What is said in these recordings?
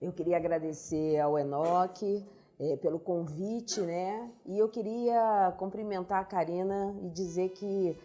Eu queria agradecer ao Enoque pelo convite, né? E eu queria cumprimentar a Karina e dizer que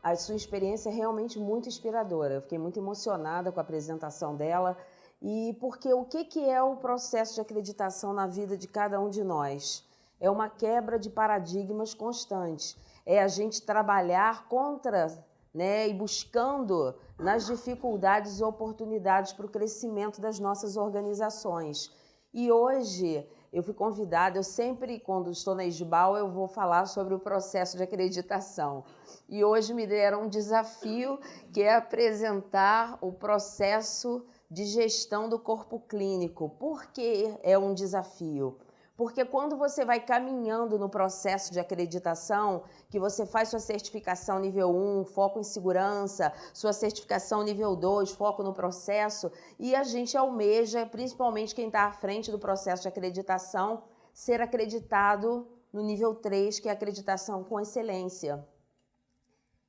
a sua experiência é realmente muito inspiradora. Eu fiquei muito emocionada com a apresentação dela e porque o que é o processo de acreditação na vida de cada um de nós? É uma quebra de paradigmas constante. É a gente trabalhar contra, né, e buscando nas dificuldades e oportunidades para o crescimento das nossas organizações. E hoje eu fui convidada, eu sempre, quando estou na Esbal, eu vou falar sobre o processo de acreditação. E hoje me deram um desafio, que é apresentar o processo de gestão do corpo clínico. Por que é um desafio? Porque quando você vai caminhando no processo de acreditação, que você faz sua certificação nível 1, foco em segurança, sua certificação nível 2, foco no processo, e a gente almeja, principalmente quem está à frente do processo de acreditação, ser acreditado no nível 3, que é a acreditação com excelência.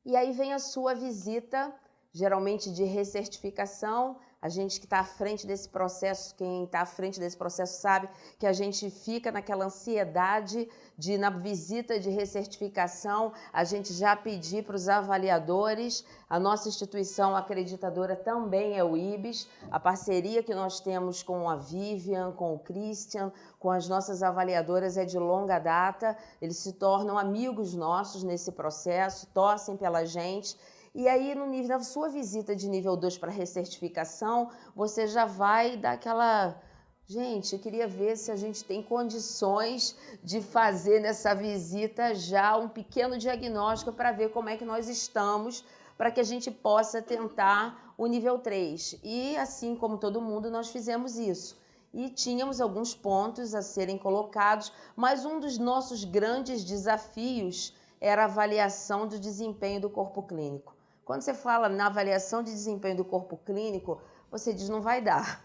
E aí vem a sua visita, geralmente de recertificação. A gente que está à frente desse processo, quem está à frente desse processo sabe que a gente fica naquela ansiedade de, na visita de recertificação, a gente já pedir para os avaliadores. A nossa instituição acreditadora também é o IBES, a parceria que nós temos com a Vivian, com o Christian, com as nossas avaliadoras é de longa data. Eles se tornam amigos nossos nesse processo, torcem pela gente. E aí, no nível da sua visita de nível 2 para recertificação, você já vai dar aquela... Gente, eu queria ver se a gente tem condições de fazer nessa visita já um pequeno diagnóstico para ver como é que nós estamos, para que a gente possa tentar o nível 3. E assim como todo mundo, nós fizemos isso. E tínhamos alguns pontos a serem colocados, mas um dos nossos grandes desafios era a avaliação do desempenho do corpo clínico. Quando você fala na avaliação de desempenho do corpo clínico, você diz, não vai dar.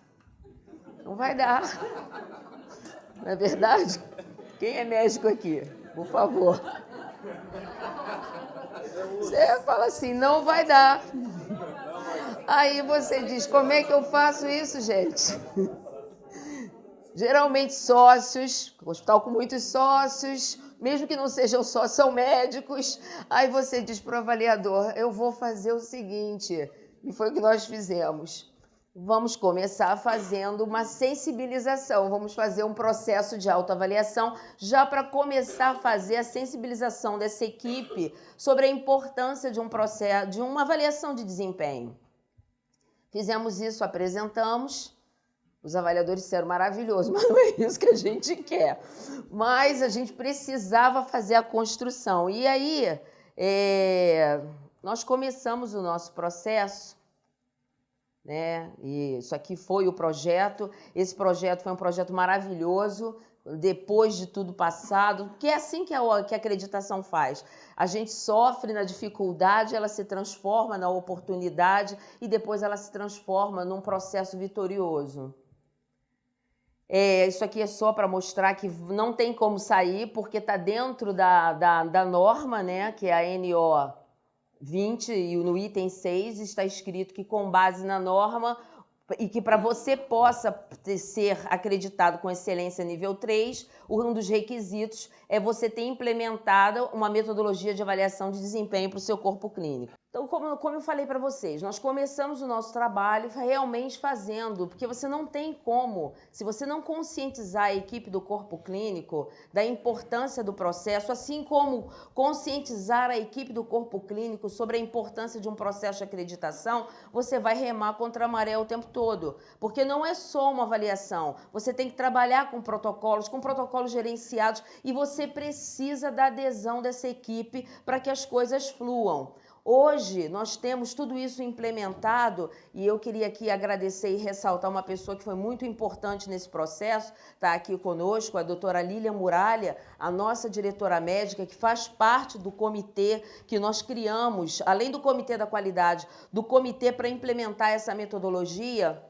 Não vai dar. Não é verdade? Quem é médico aqui? Por favor. Você fala assim, não vai dar. Aí você diz, como é que eu faço isso, gente? Geralmente sócios, hospital com muitos sócios, mesmo que não sejam sócios, são médicos. Aí você diz para o avaliador, eu vou fazer o seguinte, e foi o que nós fizemos. Vamos começar fazendo uma sensibilização, vamos fazer um processo de autoavaliação, já para começar a fazer a sensibilização dessa equipe sobre a importância de um processo, de uma avaliação de desempenho. Fizemos isso, apresentamos. Os avaliadores disseram, maravilhoso, mas não é isso que a gente quer. Mas a gente precisava fazer a construção. E aí, nós começamos o nosso processo, né? E isso aqui foi o projeto. Esse projeto foi um projeto maravilhoso, depois de tudo passado, que é assim que a acreditação faz. A gente sofre na dificuldade, ela se transforma na oportunidade e depois ela se transforma num processo vitorioso. Isso aqui é só para mostrar que não tem como sair, porque está dentro da norma, né, que é a NO 20, e no item 6 está escrito que com base na norma, e que para você possa ser acreditado com excelência nível 3, um dos requisitos é você ter implementado uma metodologia de avaliação de desempenho para o seu corpo clínico. Então, como eu falei para vocês, nós começamos o nosso trabalho realmente fazendo, porque você não tem como, se você não conscientizar a equipe do corpo clínico da importância do processo, assim como conscientizar a equipe do corpo clínico sobre a importância de um processo de acreditação, você vai remar contra a maré o tempo todo, porque não é só uma avaliação, você tem que trabalhar com protocolos gerenciados, e você precisa da adesão dessa equipe para que as coisas fluam. Hoje, nós temos tudo isso implementado e eu queria aqui agradecer e ressaltar uma pessoa que foi muito importante nesse processo, está aqui conosco, a doutora Lília Muralha, a nossa diretora médica, que faz parte do comitê que nós criamos, além do Comitê da Qualidade, do comitê para implementar essa metodologia,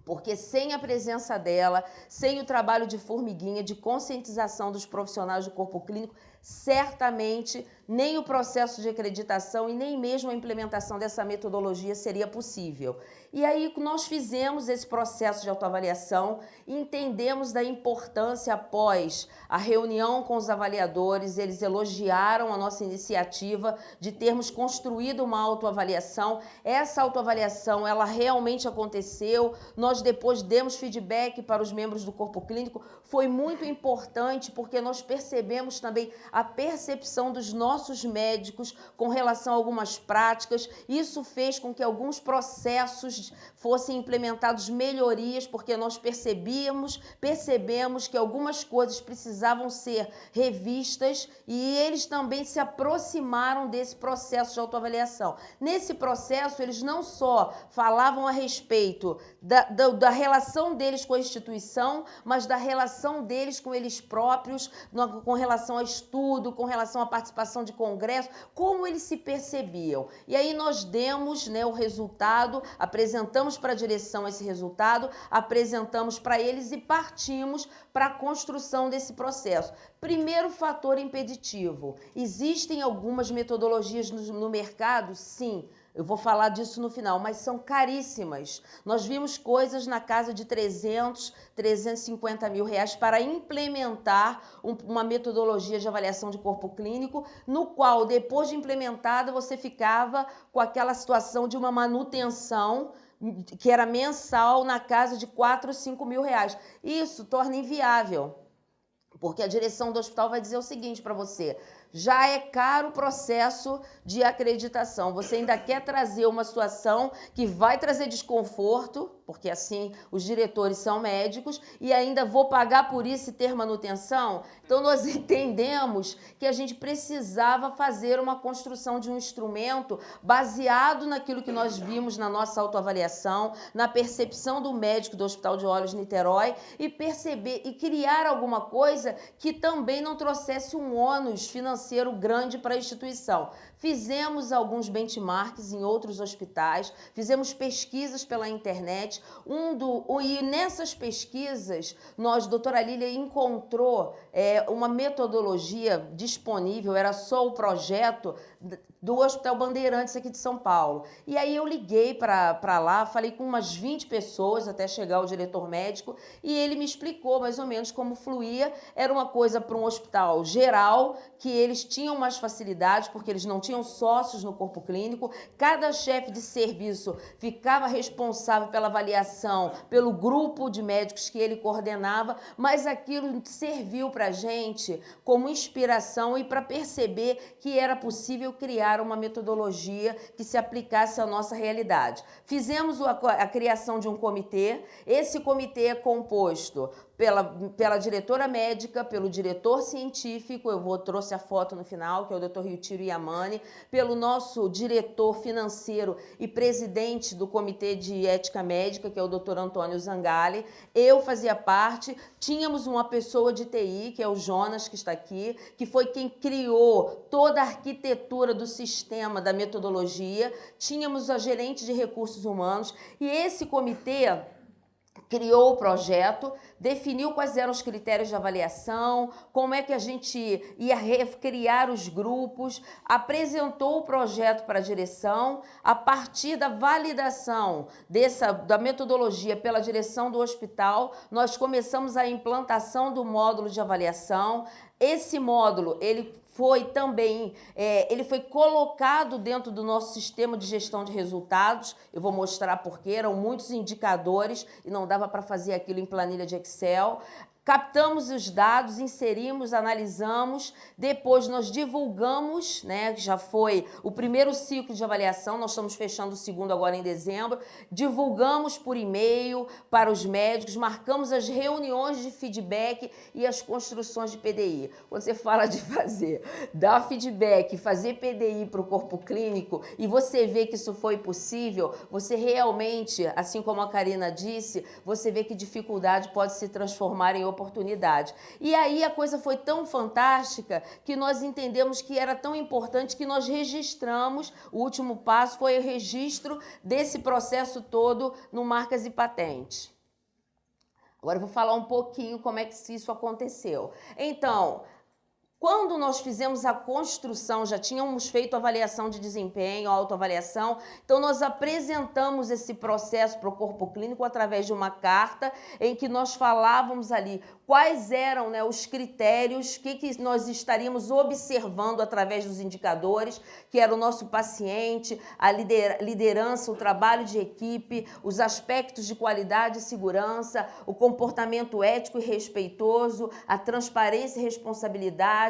porque sem a presença dela, sem o trabalho de formiguinha, de conscientização dos profissionais do corpo clínico, certamente nem o processo de acreditação e nem mesmo a implementação dessa metodologia seria possível. E aí nós fizemos esse processo de autoavaliação, entendemos da importância após a reunião com os avaliadores, eles elogiaram a nossa iniciativa de termos construído uma autoavaliação. Essa autoavaliação, ela realmente aconteceu, nós depois demos feedback para os membros do corpo clínico, foi muito importante porque nós percebemos também a percepção dos nossos médicos com relação a algumas práticas, isso fez com que alguns processos fossem implementados melhorias, porque nós percebemos que algumas coisas precisavam ser revistas e eles também se aproximaram desse processo de autoavaliação. Nesse processo, eles não só falavam a respeito da relação deles com a instituição, mas da relação deles com eles próprios, com relação a estudo, com relação à participação de congresso, como eles se percebiam. E aí nós demos, né, o resultado, apresentamos para a direção esse resultado, apresentamos para eles e partimos para a construção desse processo. Primeiro fator impeditivo. Existem algumas metodologias no mercado? Sim. Eu vou falar disso no final, mas são caríssimas. Nós vimos coisas na casa de 300, 350 mil reais para implementar uma metodologia de avaliação de corpo clínico, no qual, depois de implementada, você ficava com aquela situação de uma manutenção que era mensal na casa de 4, 5 mil reais. Isso torna inviável, porque a direção do hospital vai dizer o seguinte para você: já é caro o processo de acreditação, você ainda quer trazer uma situação que vai trazer desconforto, porque assim os diretores são médicos, e ainda vou pagar por isso e ter manutenção? Então nós entendemos que a gente precisava fazer uma construção de um instrumento baseado naquilo que nós vimos na nossa autoavaliação, na percepção do médico do Hospital de Olhos Niterói, e perceber e criar alguma coisa que também não trouxesse um ônus financeiro grande para a instituição. Fizemos alguns benchmarks em outros hospitais, fizemos pesquisas pela internet, e nessas pesquisas, doutora Lília encontrou uma metodologia disponível, era só o projeto do Hospital Bandeirantes aqui de São Paulo. E aí eu liguei para lá, falei com umas 20 pessoas até chegar o diretor médico e ele me explicou mais ou menos como fluía. Era uma coisa para um hospital geral, que eles tinham mais facilidades porque eles não tinham sócios no corpo clínico. Cada chefe de serviço ficava responsável pela avaliação, pelo grupo de médicos que ele coordenava, mas aquilo serviu para a gente como inspiração e para perceber que era possível criar uma metodologia que se aplicasse à nossa realidade. Fizemos a criação de um comitê. Esse comitê é composto pela diretora médica, pelo diretor científico, trouxe a foto no final, que é o Dr. Ryutiro Yamane, pelo nosso diretor financeiro e presidente do Comitê de Ética Médica, que é o Dr. Antônio Zangali. Eu fazia parte, tínhamos uma pessoa de TI, que é o Jonas, que está aqui, que foi quem criou toda a arquitetura do sistema, da metodologia. Tínhamos a gerente de recursos humanos e esse comitê criou o projeto, definiu quais eram os critérios de avaliação, como é que a gente ia recriar os grupos, apresentou o projeto para a direção. A partir da validação da metodologia pela direção do hospital, nós começamos a implantação do módulo de avaliação. Esse módulo, ele foi colocado dentro do nosso sistema de gestão de resultados. Eu vou mostrar porque eram muitos indicadores e não dava para fazer aquilo em planilha de Excel. Captamos os dados, inserimos, analisamos, depois nós divulgamos, né, já foi o primeiro ciclo de avaliação, nós estamos fechando o segundo agora em dezembro, divulgamos por e-mail para os médicos, marcamos as reuniões de feedback e as construções de PDI. Quando você fala de dar feedback, fazer PDI para o corpo clínico e você vê que isso foi possível, você realmente, assim como a Karina disse, você vê que dificuldade pode se transformar em oportunidade. E aí a coisa foi tão fantástica que nós entendemos que era tão importante que nós registramos, o último passo foi o registro desse processo todo no Marcas e Patentes. Agora eu vou falar um pouquinho como é que isso aconteceu. Então, Quando nós fizemos a construção, já tínhamos feito avaliação de desempenho, autoavaliação, então nós apresentamos esse processo para o corpo clínico através de uma carta em que nós falávamos ali quais eram, né, os critérios, que nós estaríamos observando através dos indicadores, que era o nosso paciente, a liderança, o trabalho de equipe, os aspectos de qualidade e segurança, o comportamento ético e respeitoso, a transparência e responsabilidade,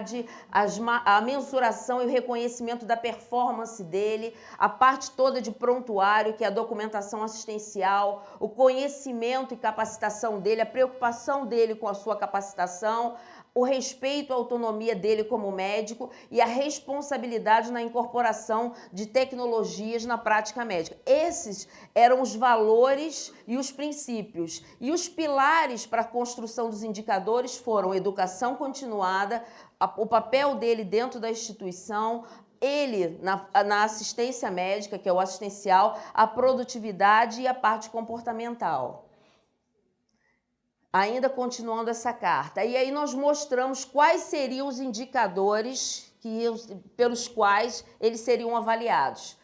a mensuração e o reconhecimento da performance dele, a parte toda de prontuário, que é a documentação assistencial, o conhecimento e capacitação dele, a preocupação dele com a sua capacitação, o respeito à autonomia dele como médico e a responsabilidade na incorporação de tecnologias na prática médica. Esses eram os valores e os princípios. E os pilares para a construção dos indicadores foram educação continuada, o papel dele dentro da instituição, ele na assistência médica, que é o assistencial, a produtividade e a parte comportamental. Ainda continuando essa carta. E aí nós mostramos quais seriam os indicadores pelos quais eles seriam avaliados.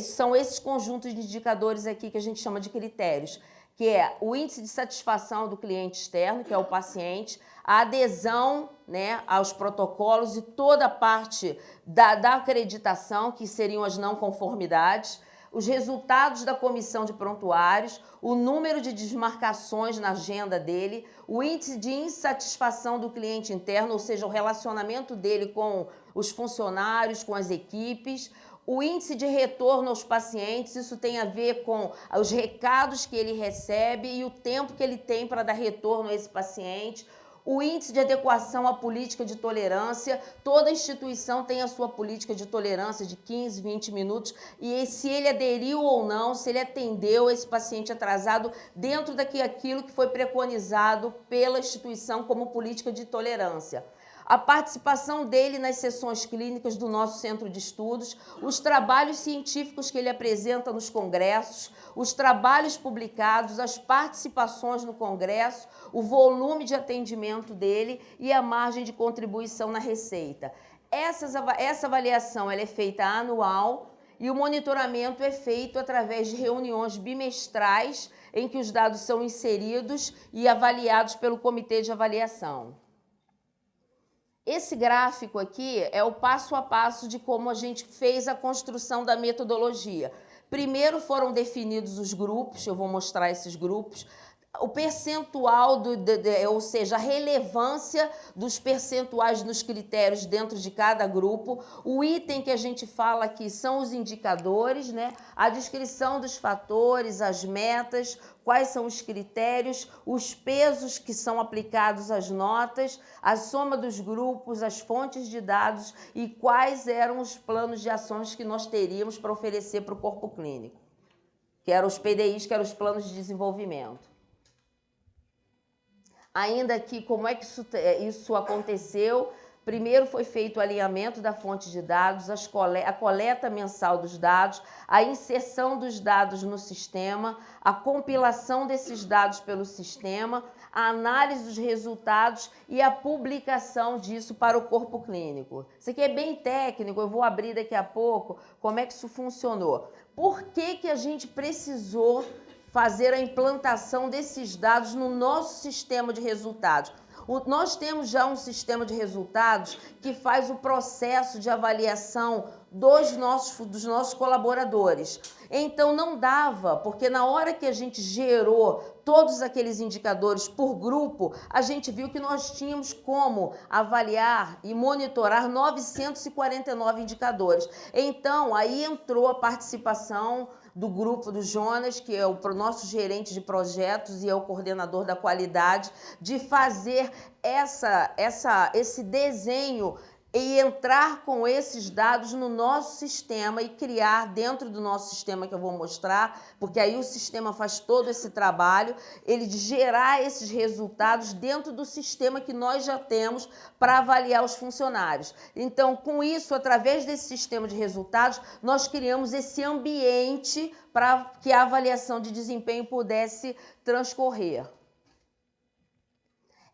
São esses conjuntos de indicadores aqui que a gente chama de critérios, que é o índice de satisfação do cliente externo, que é o paciente, a adesão, né, aos protocolos e toda a parte da acreditação, que seriam as não conformidades, os resultados da comissão de prontuários, o número de desmarcações na agenda dele, o índice de insatisfação do cliente interno, ou seja, o relacionamento dele com os funcionários, com as equipes, o índice de retorno aos pacientes, isso tem a ver com os recados que ele recebe e o tempo que ele tem para dar retorno a esse paciente, o índice de adequação à política de tolerância, toda instituição tem a sua política de tolerância de 15, 20 minutos, e se ele aderiu ou não, se ele atendeu esse paciente atrasado dentro daquilo que foi preconizado pela instituição como política de tolerância. A participação dele nas sessões clínicas do nosso centro de estudos, os trabalhos científicos que ele apresenta nos congressos, os trabalhos publicados, as participações no congresso, o volume de atendimento dele e a margem de contribuição na receita. Essa avaliação ela é feita anual e o monitoramento é feito através de reuniões bimestrais em que os dados são inseridos e avaliados pelo comitê de avaliação. Esse gráfico aqui é o passo a passo de como a gente fez a construção da metodologia. Primeiro foram definidos os grupos, eu vou mostrar esses grupos, o percentual, ou seja, a relevância dos percentuais nos critérios dentro de cada grupo, o item que a gente fala aqui são os indicadores, né? A descrição dos fatores, as metas, quais são os critérios, os pesos que são aplicados às notas, a soma dos grupos, as fontes de dados e quais eram os planos de ações que nós teríamos para oferecer para o corpo clínico, que eram os PDIs, que eram os planos de desenvolvimento. Ainda aqui, como é que isso aconteceu? Primeiro foi feito o alinhamento da fonte de dados, a coleta mensal dos dados, a inserção dos dados no sistema, a compilação desses dados pelo sistema, a análise dos resultados e a publicação disso para o corpo clínico. Isso aqui é bem técnico, eu vou abrir daqui a pouco como é que isso funcionou. Por que a gente precisou fazer a implantação desses dados no nosso sistema de resultados? Nós temos já um sistema de resultados que faz o processo de avaliação dos nossos colaboradores. Então não dava, porque na hora que a gente gerou todos aqueles indicadores por grupo, a gente viu que nós tínhamos como avaliar e monitorar 949 indicadores. Então aí entrou a participação do grupo do Jonas, que é o nosso gerente de projetos e é o coordenador da qualidade, de fazer esse desenho e entrar com esses dados no nosso sistema e criar dentro do nosso sistema, que eu vou mostrar, porque aí o sistema faz todo esse trabalho, ele de gerar esses resultados dentro do sistema que nós já temos para avaliar os funcionários. Então, com isso, através desse sistema de resultados, nós criamos esse ambiente para que a avaliação de desempenho pudesse transcorrer.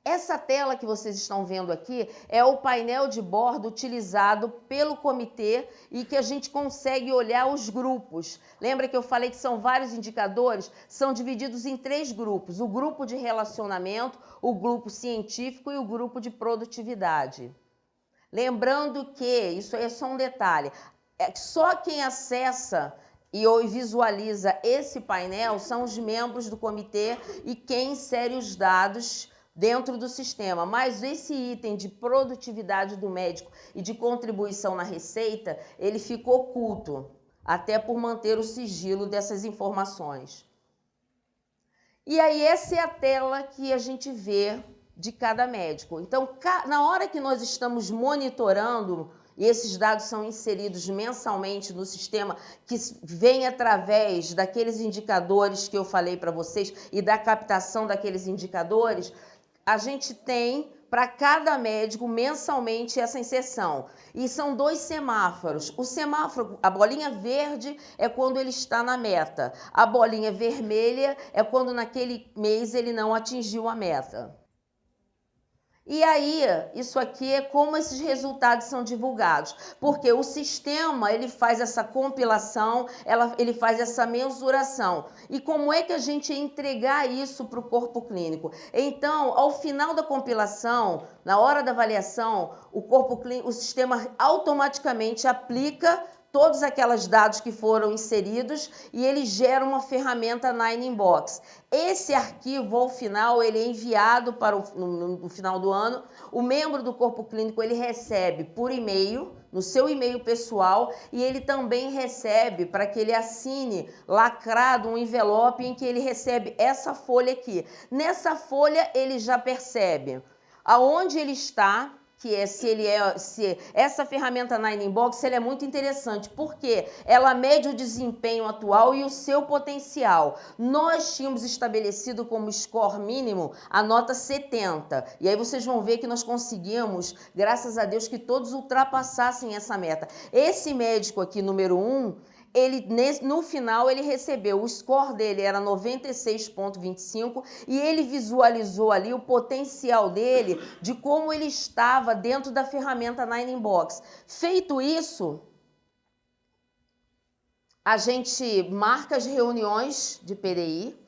Essa tela que vocês estão vendo aqui é o painel de bordo utilizado pelo comitê e que a gente consegue olhar os grupos. Lembra que eu falei que são vários indicadores? São divididos em 3 grupos: o grupo de relacionamento, o grupo científico e o grupo de produtividade. Lembrando que, isso aí é só um detalhe, só quem acessa e visualiza esse painel são os membros do comitê e quem insere os dados dentro do sistema, mas esse item de produtividade do médico e de contribuição na receita, ele fica oculto, até por manter o sigilo dessas informações. E aí essa é a tela que a gente vê de cada médico. Então, na hora que nós estamos monitorando, e esses dados são inseridos mensalmente no sistema, que vem através daqueles indicadores que eu falei para vocês e da captação daqueles indicadores, a gente tem para cada médico mensalmente essa inserção. E são 2 semáforos. O semáforo, a bolinha verde é quando ele está na meta. A bolinha vermelha é quando naquele mês ele não atingiu a meta. E aí, isso aqui é como esses resultados são divulgados, porque o sistema, ele faz essa compilação, ele faz essa mensuração. E como é que a gente ia entregar isso para o corpo clínico? Então, ao final da compilação, na hora da avaliação, o sistema automaticamente aplica todos aqueles dados que foram inseridos e ele gera uma ferramenta Nine Inbox. Esse arquivo, ao final, ele é enviado para no final do ano. O membro do corpo clínico, ele recebe por e-mail, no seu e-mail pessoal, e ele também recebe para que ele assine lacrado um envelope em que ele recebe essa folha aqui. Nessa folha, ele já percebe aonde ele está, que é se essa ferramenta Nine Inbox, ela é muito interessante, porque ela mede o desempenho atual e o seu potencial. Nós tínhamos estabelecido como score mínimo a nota 70, e aí vocês vão ver que nós conseguimos, graças a Deus, que todos ultrapassassem essa meta. Esse médico aqui, número 1, no final ele recebeu, o score dele era 96,25 e ele visualizou ali o potencial dele de como ele estava dentro da ferramenta Nine Inbox. Feito isso, a gente marca as reuniões de PDI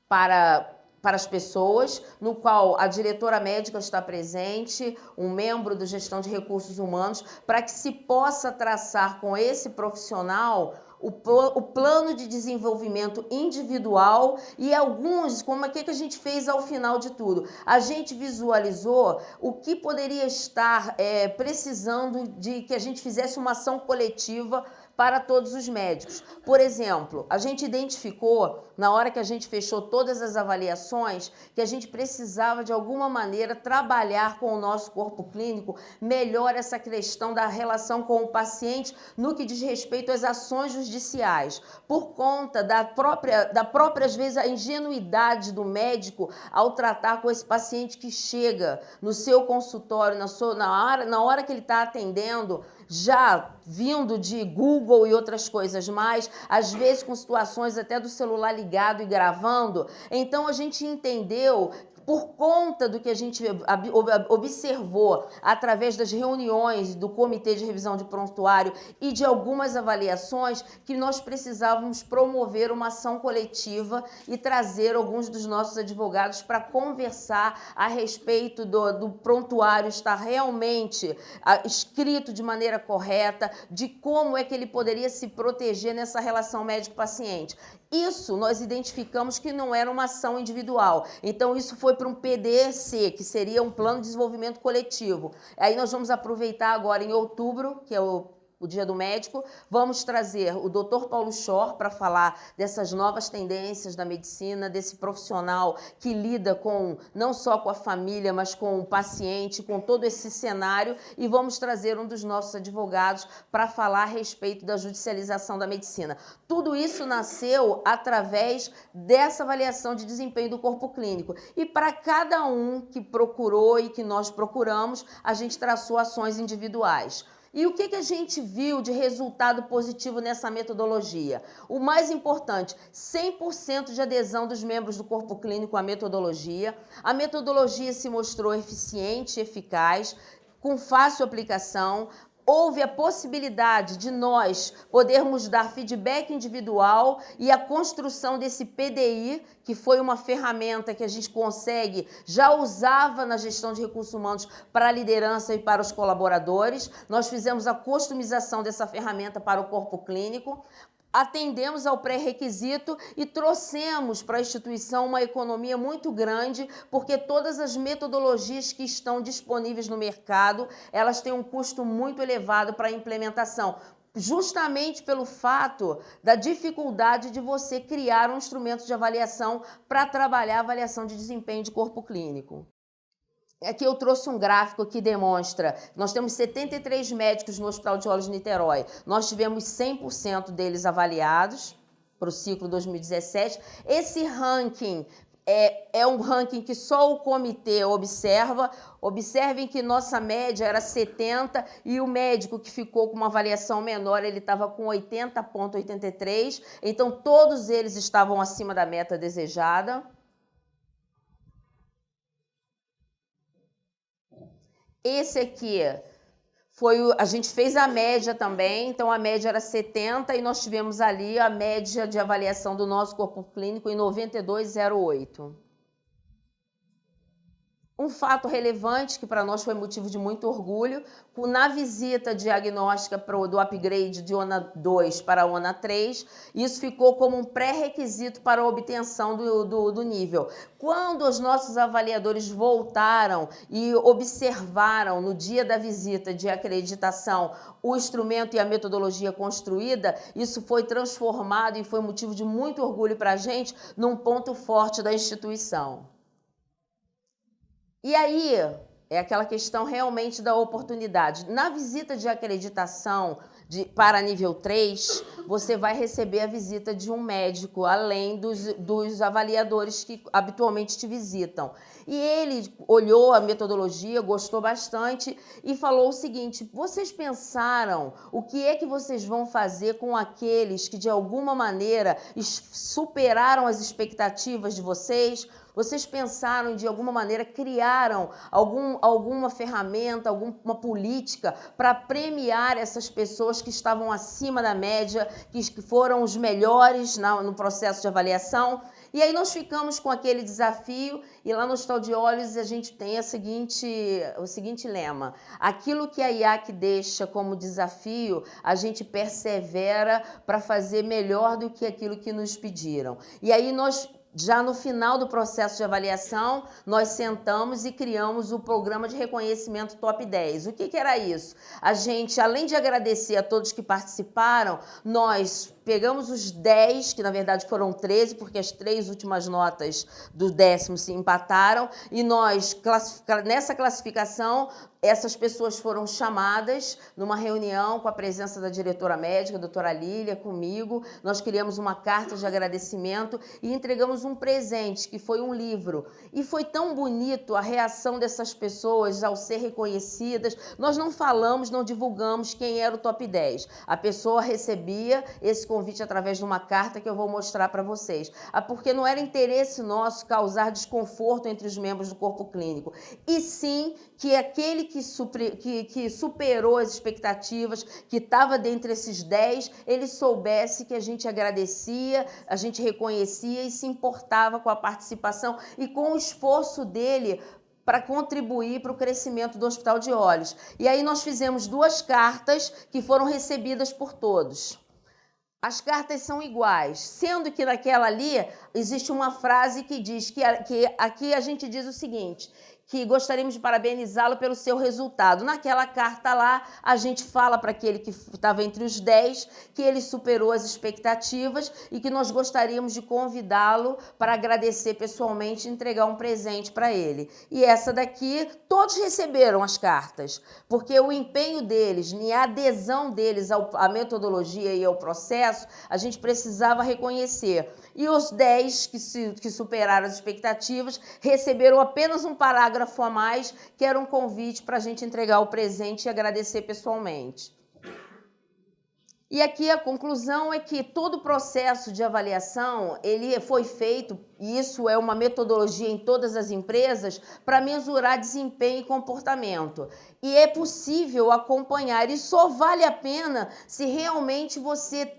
para as pessoas, no qual a diretora médica está presente, um membro do gestão de recursos humanos, para que se possa traçar com esse profissional o plano de desenvolvimento individual e alguns, como é que a gente fez ao final de tudo? A gente visualizou o que poderia estar precisando de que a gente fizesse uma ação coletiva para todos os médicos. Por exemplo, a gente identificou, na hora que a gente fechou todas as avaliações, que a gente precisava, de alguma maneira, trabalhar com o nosso corpo clínico melhor essa questão da relação com o paciente no que diz respeito às ações judiciais, por conta da própria, às vezes, a ingenuidade do médico ao tratar com esse paciente que chega no seu consultório, na hora que ele está atendendo, já vindo de Google e outras coisas mais, às vezes com situações até do celular ligado e gravando. Então a gente entendeu, por conta do que a gente observou através das reuniões do Comitê de Revisão de Prontuário e de algumas avaliações, que nós precisávamos promover uma ação coletiva e trazer alguns dos nossos advogados para conversar a respeito do prontuário estar realmente escrito de maneira correta, de como é que ele poderia se proteger nessa relação médico-paciente. Isso nós identificamos que não era uma ação individual. Então, isso foi para um PDC, que seria um plano de desenvolvimento coletivo. Aí nós vamos aproveitar agora em outubro, que é o Dia do Médico, vamos trazer o Dr. Paulo Schor para falar dessas novas tendências da medicina, desse profissional que lida não só com a família, mas com o paciente, com todo esse cenário, e vamos trazer um dos nossos advogados para falar a respeito da judicialização da medicina. Tudo isso nasceu através dessa avaliação de desempenho do corpo clínico. E para cada um que procurou e que nós procuramos, a gente traçou ações individuais. E o que a gente viu de resultado positivo nessa metodologia? O mais importante, 100% de adesão dos membros do corpo clínico à metodologia. A metodologia se mostrou eficiente, eficaz, com fácil aplicação. Houve a possibilidade de nós podermos dar feedback individual e a construção desse PDI, que foi uma ferramenta que a gente já usava na gestão de recursos humanos para a liderança e para os colaboradores. Nós fizemos a customização dessa ferramenta para o corpo clínico. Atendemos ao pré-requisito e trouxemos para a instituição uma economia muito grande, porque todas as metodologias que estão disponíveis no mercado, elas têm um custo muito elevado para a implementação, justamente pelo fato da dificuldade de você criar um instrumento de avaliação para trabalhar a avaliação de desempenho de corpo clínico. Aqui eu trouxe um gráfico que demonstra, nós temos 73 médicos no Hospital de Olhos de Niterói, nós tivemos 100% deles avaliados para o ciclo 2017. Esse ranking é um ranking que só o comitê observa. Observem que nossa média era 70 e o médico que ficou com uma avaliação menor, ele estava com 80,83, então todos eles estavam acima da meta desejada. Esse aqui a gente fez a média também, então a média era 70 e nós tivemos ali a média de avaliação do nosso corpo clínico em 92,08. Um fato relevante que para nós foi motivo de muito orgulho, na visita diagnóstica do upgrade de ONA 2 para ONA 3, isso ficou como um pré-requisito para a obtenção do nível. Quando os nossos avaliadores voltaram e observaram no dia da visita de acreditação o instrumento e a metodologia construída, isso foi transformado e foi motivo de muito orgulho para a gente num ponto forte da instituição. E aí, é aquela questão realmente da oportunidade. Na visita de acreditação para nível 3, você vai receber a visita de um médico, além dos avaliadores que habitualmente te visitam. E ele olhou a metodologia, gostou bastante e falou o seguinte: vocês pensaram o que é que vocês vão fazer com aqueles que de alguma maneira superaram as expectativas de vocês? Vocês pensaram, de alguma maneira, criaram alguma ferramenta, alguma política para premiar essas pessoas que estavam acima da média, que foram os melhores no processo de avaliação? E aí nós ficamos com aquele desafio e lá no Hospital de Olhos a gente tem o seguinte lema: aquilo que a IAC deixa como desafio, a gente persevera para fazer melhor do que aquilo que nos pediram. E aí nós, já no final do processo de avaliação, nós sentamos e criamos o programa de reconhecimento Top 10. O que era isso? A gente, além de agradecer a todos que participaram, nós pegamos os 10, que na verdade foram 13, porque as 3 últimas notas do 10º se empataram, e nós, nessa classificação, essas pessoas foram chamadas numa reunião com a presença da diretora médica, a doutora Lília, comigo. Nós criamos uma carta de agradecimento e entregamos um presente, que foi um livro. E foi tão bonito a reação dessas pessoas ao ser reconhecidas. Nós não falamos, não divulgamos quem era o top 10. A pessoa recebia esse convite através de uma carta que eu vou mostrar para vocês. Porque não era interesse nosso causar desconforto entre os membros do corpo clínico, e sim que aquele que superou as expectativas, que estava dentre esses 10, ele soubesse que a gente agradecia, a gente reconhecia e se importava com a participação e com o esforço dele para contribuir para o crescimento do Hospital de Olhos. E aí nós fizemos 2 cartas que foram recebidas por todos. As cartas são iguais, sendo que naquela ali existe uma frase que diz que aqui a gente diz o seguinte: que gostaríamos de parabenizá-lo pelo seu resultado. Naquela carta lá, a gente fala para aquele que estava entre os 10 que ele superou as expectativas e que nós gostaríamos de convidá-lo para agradecer pessoalmente e entregar um presente para ele. E essa daqui, todos receberam as cartas, porque o empenho deles e a adesão deles à metodologia e ao processo, a gente precisava reconhecer. E os 10 que superaram as expectativas receberam apenas um parágrafo parágrafo a mais, que era um convite para a gente entregar o presente e agradecer pessoalmente. E aqui a conclusão é que todo o processo de avaliação, ele foi feito, e isso é uma metodologia em todas as empresas, para mensurar desempenho e comportamento. E é possível acompanhar, e só vale a pena se realmente você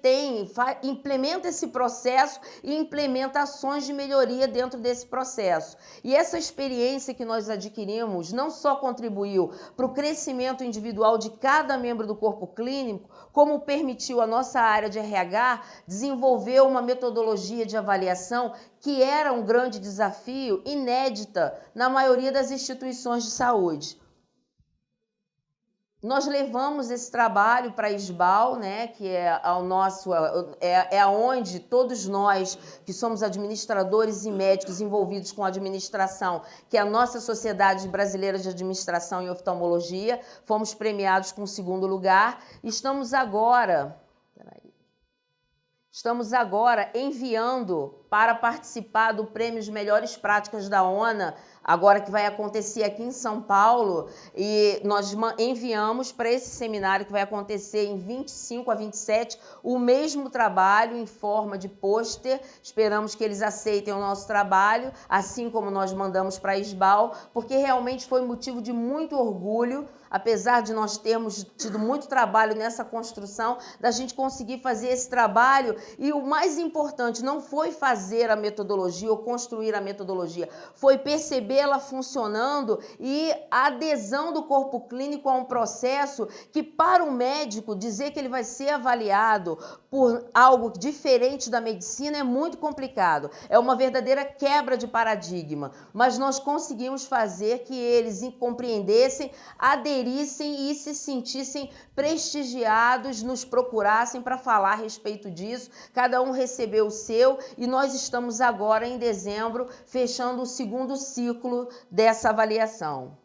implementa esse processo e implementa ações de melhoria dentro desse processo. E essa experiência que nós adquirimos não só contribuiu para o crescimento individual de cada membro do corpo clínico, como permitiu a nossa área de RH desenvolver uma metodologia de avaliação que era um grande desafio, inédita na maioria das instituições de saúde. Nós levamos esse trabalho para a SBAL, né, que é onde todos nós que somos administradores e médicos envolvidos com a administração, que é a nossa Sociedade Brasileira de Administração e Oftalmologia, fomos premiados com o 2º lugar. Estamos agora enviando para participar do Prêmio de Melhores Práticas da ONA, agora que vai acontecer aqui em São Paulo, e nós enviamos para esse seminário que vai acontecer em 25 a 27, o mesmo trabalho em forma de pôster. Esperamos que eles aceitem o nosso trabalho, assim como nós mandamos para a SBAL, porque realmente foi motivo de muito orgulho, apesar de nós termos tido muito trabalho nessa construção, da gente conseguir fazer esse trabalho. E o mais importante não foi fazer a metodologia ou construir a metodologia, foi percebê-la funcionando e a adesão do corpo clínico a um processo que, para o médico, dizer que ele vai ser avaliado por algo diferente da medicina é muito complicado. É uma verdadeira quebra de paradigma, mas nós conseguimos fazer que eles compreendessem, aderissem e se sentissem prestigiados, nos procurassem para falar a respeito disso. Cada um recebeu o seu e nós estamos agora, em dezembro, fechando o 2º ciclo dessa avaliação.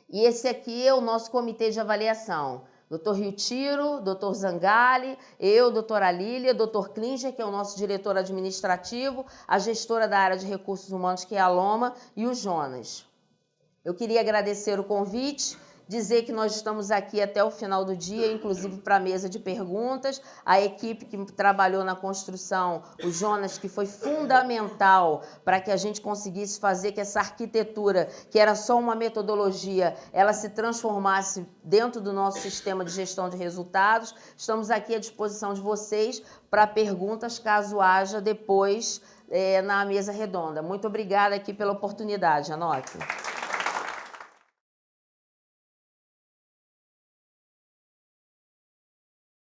E esse aqui é o nosso comitê de avaliação. Dr. Riutiro, Dr. Zangali, eu, doutora Lília, Dr. Klinger, que é o nosso diretor administrativo, a gestora da área de recursos humanos, que é a Loma, e o Jonas. Eu queria agradecer o convite, dizer que nós estamos aqui até o final do dia, inclusive para a mesa de perguntas. A equipe que trabalhou na construção, o Jonas, que foi fundamental para que a gente conseguisse fazer que essa arquitetura, que era só uma metodologia, ela se transformasse dentro do nosso sistema de gestão de resultados. Estamos aqui à disposição de vocês para perguntas, caso haja depois na mesa redonda. Muito obrigada aqui pela oportunidade, Anoque.